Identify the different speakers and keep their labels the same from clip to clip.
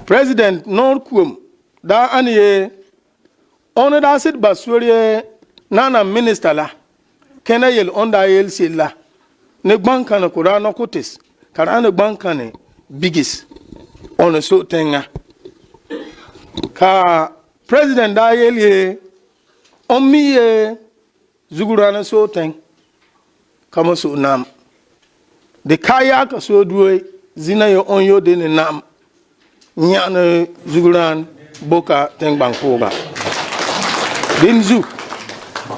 Speaker 1: President Norkum da aniye on da sit basuriye nana minister la kena yel onda yel sila ne banka na kurano kutis karane banka ne bigis on so tenga ka president da yel ye omiye Zugraan so teng kama so nam de kaya ka so duwe zina yo onyo de ne nam nyana Zugraan boka teng bankoga dinzu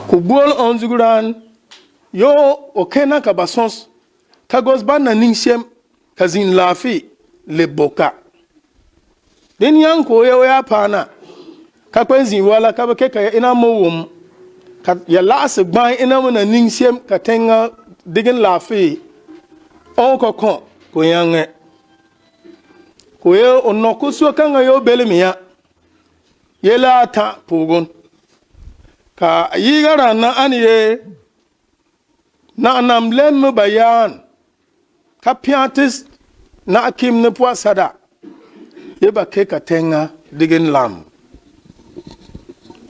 Speaker 1: kubol on Zugraan yo okena ka basons ka gosban na ningshem ka zin lafi le boka den yanko yo ya pana ka kwenzi wala ka ke ka ina mowum ka ya las gban ina na ningshem ka tenga digin lafi on ko yange ko ye onoko so kanga yo belemiya yela ta pogon ka yigara na aniye na namlem bayan ka piantis na akim ne poisada yeba ke ka tenga digin lam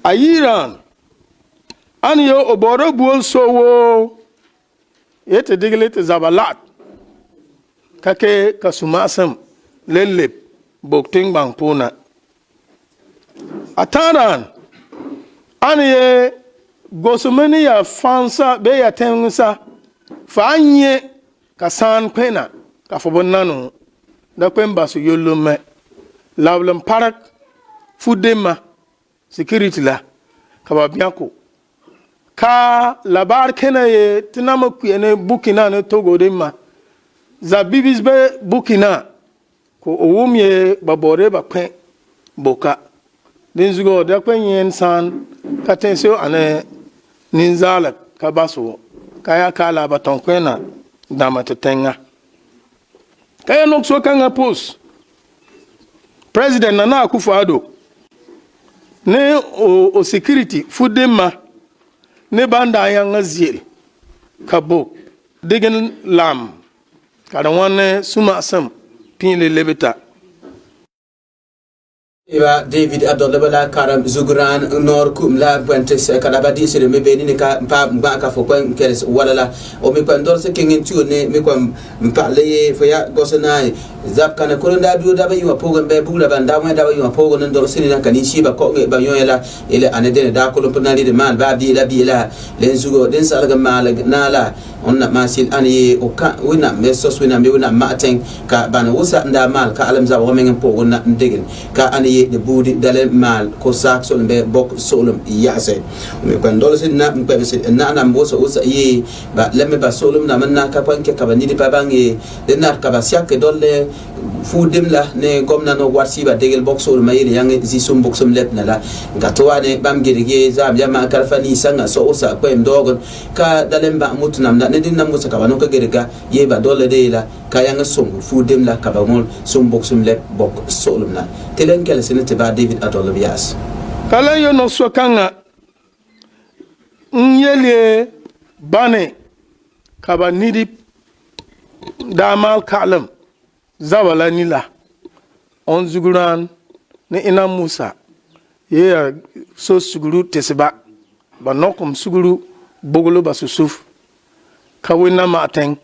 Speaker 1: ayiran aniyo oboro buol sowo yete digilete zabalat kake kasumasam lelep bokting bangpuna ataran aniye gosumeni ya fansa be ya tengsa fanye kasan pena ka fobonano da pemba su yolume lawlam parak fudema security la kababiako ka labar kena ye tinama kuyene bukina ne togo dema za bibis be bukina ko owumye babore ba pen boka dinzugo da pen yen san katensio ane ninzala kabaso kaya kala baton kwena dama tetenga kaya nokso kanga pos president Nana Akufo-Addo ne o security fudema ne banda yanga ziel kabo digin lam kada wane suma asam pinle lebeta
Speaker 2: Iba David Adolabala Karam Zugraan Norkum la Puentes Kalabadi se me beni ne ka pa ka fo kwen keres walala o me kwen dor se kingen tu ne me kwen mpalle fo ya gosenai zap kana ko nda du da ba yima pogon be bugla banda mo da ba yima pogon ndor sini na kan shi ba ko ba yoyela ile anede da ko lopnali de mal ba bi la len zugo den salga mal nala onna masil ani o ka wina me sos wina me wina maten ka bana wusa nda mal ka alam za o men pogon na ndegen ka ani de budi dale mal ko sak so be bok solum yase me kan dole sin na be na mboso usa yi ba lemme ba solum na manna ka panke ka bani di babange de na ka ba siak dole feuding la ne gomna no warsi ba degel bok solum mayele yang zi sum bok sum let na la gatwane bam gedege zam ya ma karfani sanga so usa ko em dogon ka dale ba mutnam na ne din nam musa ka ba no ka gedega ye ba dole de la ka yang sum feuding la ka ba mol sum bok sum let bok solum na telen kel senete ba David Adolabiyas
Speaker 1: kala yo no so kanga nyele bane kaba nidi damal kalam zawala nila on Zugraan ne ina Musa ye so suguru tesba ba nokum suguru bogolo ba susuf kawina maten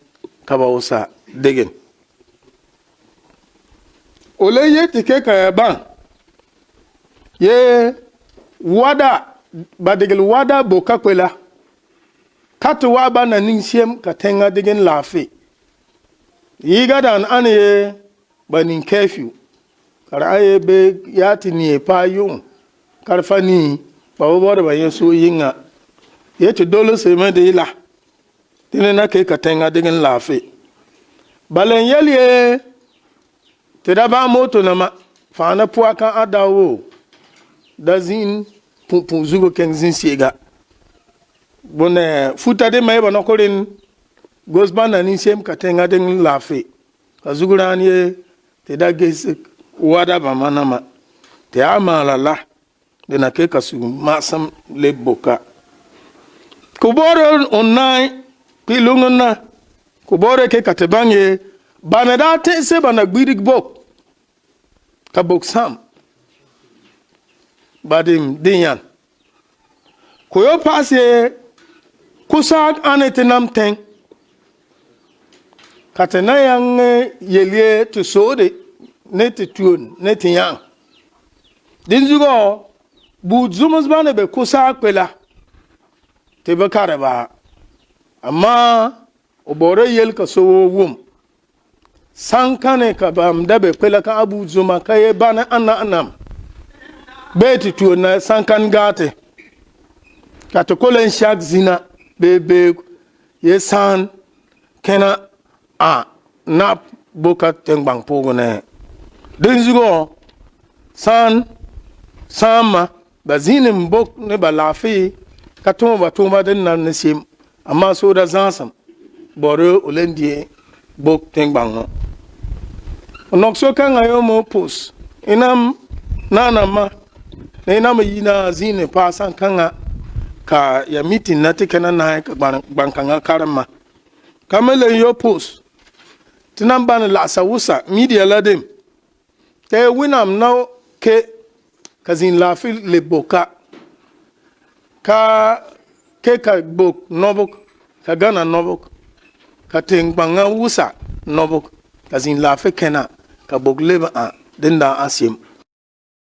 Speaker 1: kaba usa degen ole ye tike ka ban ye wada badegel wada boka kwela katu waba na ningshem katenga degen lafi yiga dan ane banin curfew karaye be yati ni pa yun karfani bawo da bayen so yinga yete dolo se me de la tinena ke katenga degen lafi balen yele te da ba moto na ma fana puwa kan adawo da zin pun zugo ken zin siega bone futa de mai ba nokorin gosban na nisem katenga den lafi ka Zugraan ye te da ges wada ba manama te amala la de na ke kasu masam le boka kuboro online pilungona kubore ke katebange banada te se bana gbirig bok ka bok sam badim dinyan koyo pase Kusaug anetinam teng katena yang yelie to sode ne te tuon ne te yang din zugo bu zumus bane be Kusaug pela te be kareba amma obore yel ka so wum sankane ka bam dabe pela ka abu zuma kaye bana anam beti tuon na sankan gate kata kolen shak zina bebe yesan kena a nap boka tengbang pogone denzugo san sama bazine mbok ne balafi katoma den nan nesim amma so da zansam bore olendie bok tengbang no onokso kan ayo mo pos inam nanama na inam yina zine pasan kanga ka ya meeting na tikana na ka bankanga karama kamele yo post tinamba la sawusa media ladem te winam now ke kazin la fil le boka ka ke ka bok nobok ka gana nobok ka tengbanga wusa nobok kazin la fe kena ka bok leba a denda asim